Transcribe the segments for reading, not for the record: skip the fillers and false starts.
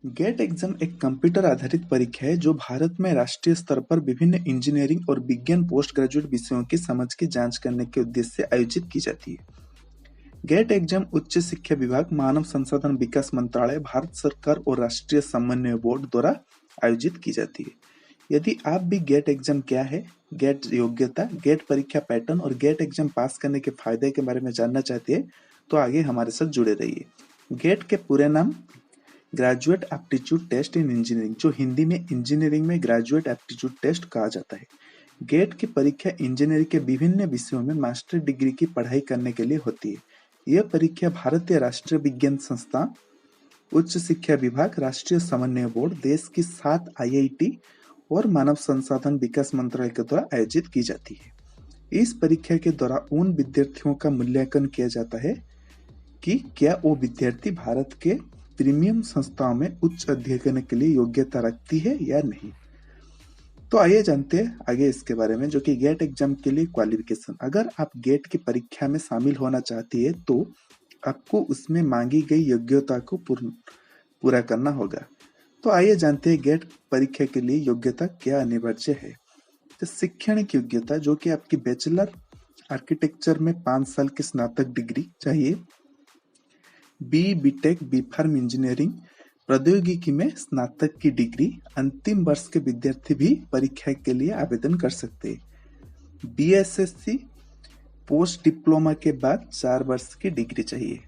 Gate exam एक computer आधारित परीक्षा है जो भारत में राष्ट्रीय स्तर पर विभिन्न इंजीनियरिंग और विज्ञान पोस्ट ग्रेजुएट विषयों की समझ की जांच करने के उद्देश्य से आयोजित की जाती है। गेट एग्जाम उच्च शिक्षा विभाग, मानव संसाधन विकास मंत्रालय, भारत सरकार और राष्ट्रीय समन्वय बोर्ड द्वारा आयोजित की जाती है। यदि आप भी गेट एग्जाम क्या है, गेट योग्यता, गेट परीक्षा पैटर्न और गेट एग्जाम पास करने के फायदे के बारे में जानना चाहते हैं तो आगे हमारे साथ जुड़े रहिए। गेट के पूरे नाम graduate aptitude test in engineering, जो हिंदी में इंजीनियरिंग में ग्रेजुएट एप्टीट्यूड टेस्ट कहा जाता है। गेट की परीक्षा इंजीनियरिंग के विभिन्न विषयों में मास्टर डिग्री की पढ़ाई करने के लिए होती है। यह परीक्षा भारतीय राष्ट्रीय विज्ञान संस्थान, उच्च शिक्षा विभाग, राष्ट्रीय समन्वय बोर्ड, देश की 7 IIT और मानव संसाधन विकास मंत्रालय के द्वारा आयोजित की जाती है। इस परीक्षा के दौरान उन विद्यार्थियों का मूल्यांकन किया जाता है कि क्या वो विद्यार्थी भारत के प्रीमियम संस्थाओं में उच्च अध्ययन करने के लिए योग्यता रखती है या नहीं। तो आइए जानते हैं आगे इसके बारे में, जो कि गेट एग्जाम के लिए क्वालिफिकेशन। अगर आप गेट की परीक्षा में शामिल होना चाहती है तो आपको उसमें मांगी गई योग्यता को पूरा करना होगा। तो आइए जानते हैं गेट परीक्षा के लिए योग्यता क्या अनिवार्य है। तो शैक्षणिक योग्यता, जो कि आपकी बैचलर आर्किटेक्चर में 5 साल की स्नातक डिग्री चाहिए। बीटेक, बीफार्म इंजीनियरिंग प्रौद्योगिकी में स्नातक की डिग्री। अंतिम वर्ष के विद्यार्थी भी परीक्षा के लिए आवेदन कर सकते हैं। BSSC पोस्ट डिप्लोमा के बाद 4 वर्ष की डिग्री चाहिए।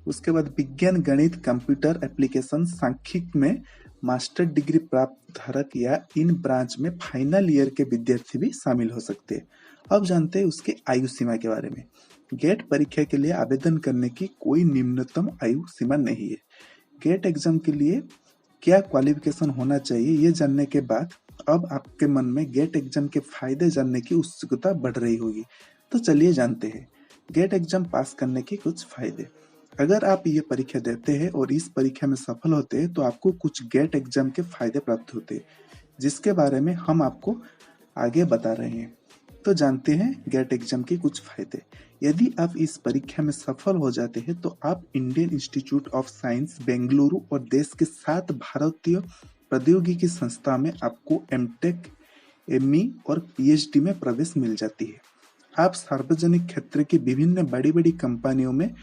उसके बाद विज्ञान, गणित, कंप्यूटर एप्लीकेशन, सांख्यिकी में मास्टर डिग्री प्राप्त धारक या इन ब्रांच में फाइनल ईयर के विद्यार्थी भी शामिल हो सकते हैं। अब जानते हैं उसकी आयु सीमा के बारे में। गेट परीक्षा के लिए आवेदन करने की कोई निम्नतम आयु सीमा नहीं है। गेट एग्जाम के लिए क्या क्वालिफिकेशन होना चाहिए, ये जानने के बाद अब आपके मन में गेट एग्जाम के फायदे जानने की उत्सुकता बढ़ रही होगी। तो चलिए जानते हैं गेट एग्जाम पास करने के कुछ फायदे। अगर आप ये परीक्षा देते हैं और इस परीक्षा में सफल होते हैं तो आपको कुछ गेट एग्जाम के फायदे प्राप्त होते हैं, जिसके बारे में हम आपको आगे बता रहे हैं। तो जानते हैं गेट एग्जाम के कुछ फायदे। यदि आप इस परीक्षा में सफल हो जाते हैं तो आप Indian institute of science Bengaluru और देश के 7 भारतीय प्रौद्योगिकी संस्था में आपको एमटेक, ME और PhD में प्रवेश मिल जाती है। आप सार्वजनिक क्षेत्र की विभिन्न बड़ी बड़ी कंपनियों में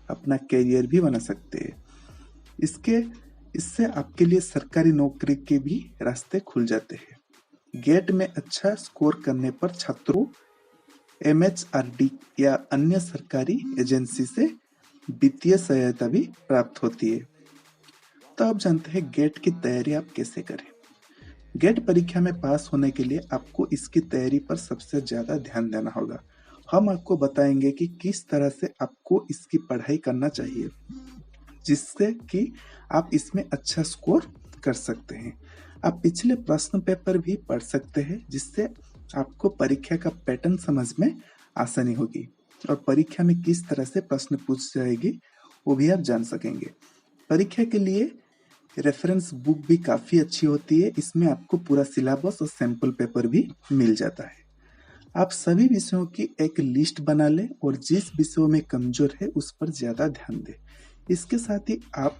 अपना कैरियर भी बना सकते हैं। इससे आपके लिए सरकारी नौकरी के भी रास्ते खुल जाते हैं। गेट में अच्छा स्कोर करने पर छात्रों MHRD या अन्य सरकारी एजेंसी से वित्तीय सहायता भी प्राप्त होती है। तो आप जानते हैं गेट की तैयारी आप कैसे करें। गेट परीक्षा में पास होने के लिए आपको इसकी तैयारी पर सबसे ज्यादा ध्यान देना होगा। हम आपको बताएंगे कि किस तरह से आपको इसकी पढ़ाई करना चाहिए, जिससे कि आप इसमें अच्छा स्कोर कर सकते हैं। आप पिछले प्रश्न पेपर भी पढ़ सकते हैं, जिससे आपको परीक्षा का पैटर्न समझ में आसानी होगी और परीक्षा में किस तरह से प्रश्न पूछ जाएगी वो भी आप जान सकेंगे। परीक्षा के लिए रेफरेंस बुक भी काफी अच्छी होती है। इसमें आपको पूरा सिलेबस और सैंपल पेपर भी मिल जाता है। आप सभी विषयों की एक लिस्ट बना लें और जिस विषयों में कमजोर है उस पर ज्यादा ध्यान दें। इसके साथ ही आप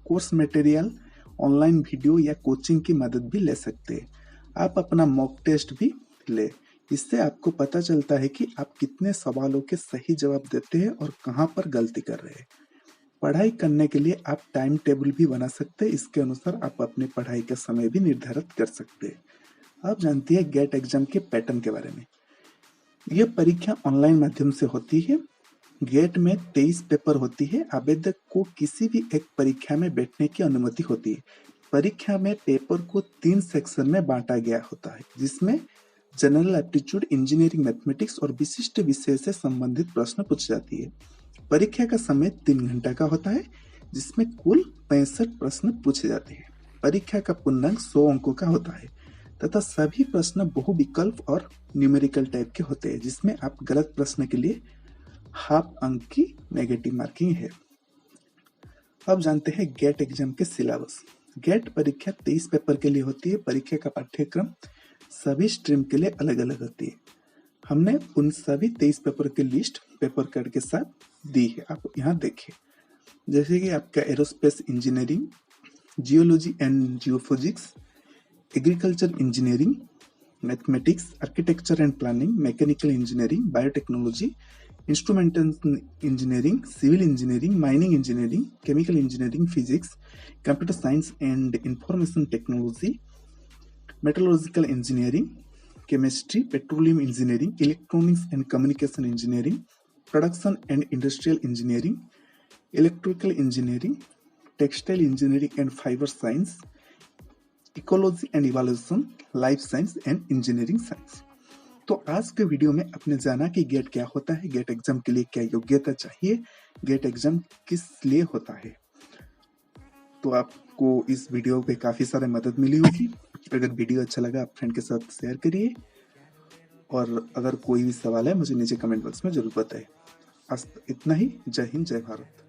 कोर्स मटेरियल, ऑनलाइन वीडियो या कोचिंग की मदद भी ले सकते हैं। आप अपना मॉक टेस्ट भी ले। इससे आपको पता चलता है कि आप कितने सवालों के सही जवाब देते हैं और कहाँ पर गलती कर रहे हैं। पढ़ाई करने के लिए आप टाइम टेबल भी बना सकते हैं। इसके अनुसार आप अपनी पढ़ाई का समय भी निर्धारित कर सकते हैं। आप जानती है गेट एग्जाम के पैटर्न के बारे में। यह परीक्षा ऑनलाइन माध्यम से होती है। गेट में 23 पेपर होती है। आवेदक को किसी भी एक परीक्षा में बैठने की अनुमति होती है। परीक्षा में पेपर को 3 सेक्शन में बांटा गया होता है, जिसमें जनरल एप्टीट्यूड, इंजीनियरिंग, मैथमेटिक्स और विशिष्ट विषय से संबंधित प्रश्न पूछे जाती है। परीक्षा का समय 3 घंटा का होता है, जिसमें कुल 65 प्रश्न पूछे जाते हैं। परीक्षा का पूर्णांक 100 अंकों का होता है तथा सभी प्रश्न बहुविकल्प और न्यूमेरिकल टाइप के होते हैं, जिसमें आप गलत प्रश्न के लिए हाफ अंक की नेगेटिव मार्किंग है। अब जानते हैं गेट एग्जाम के सिलेबस। गेट परीक्षा 23 पेपर के लिए होती है। परीक्षा का पाठ्यक्रम सभी स्ट्रीम के लिए अलग अलग होती है। हमने उन सभी 23 पेपर की लिस्ट पेपर कार्ड के साथ दी है, आप यहाँ देखिए। जैसे कि आपका aerospace engineering, geology and geophysics, agriculture engineering, mathematics, architecture and planning, mechanical engineering, biotechnology, instrumental engineering, civil engineering, mining engineering, chemical engineering, physics, computer science and information technology, metallurgical engineering, chemistry, petroleum engineering, electronics and communication engineering, production and industrial engineering, electrical engineering, textile engineering and fibre science, ecology and evolution, life science and engineering science. तो आज के video में आपने जाना कि gate क्या होता है, गेट एग्जाम के लिए क्या योग्यता चाहिए, गेट एग्जाम किस लिए होता है। तो आपको इस वीडियो पे काफी सारे मदद मिली होगी। अगर वीडियो अच्छा लगा आप फ्रेंड के साथ शेयर करिए, और अगर कोई भी सवाल है मुझे नीचे कमेंट बॉक्स में जरूर बताएं। आज इतना ही। जय हिंद, जय भारत।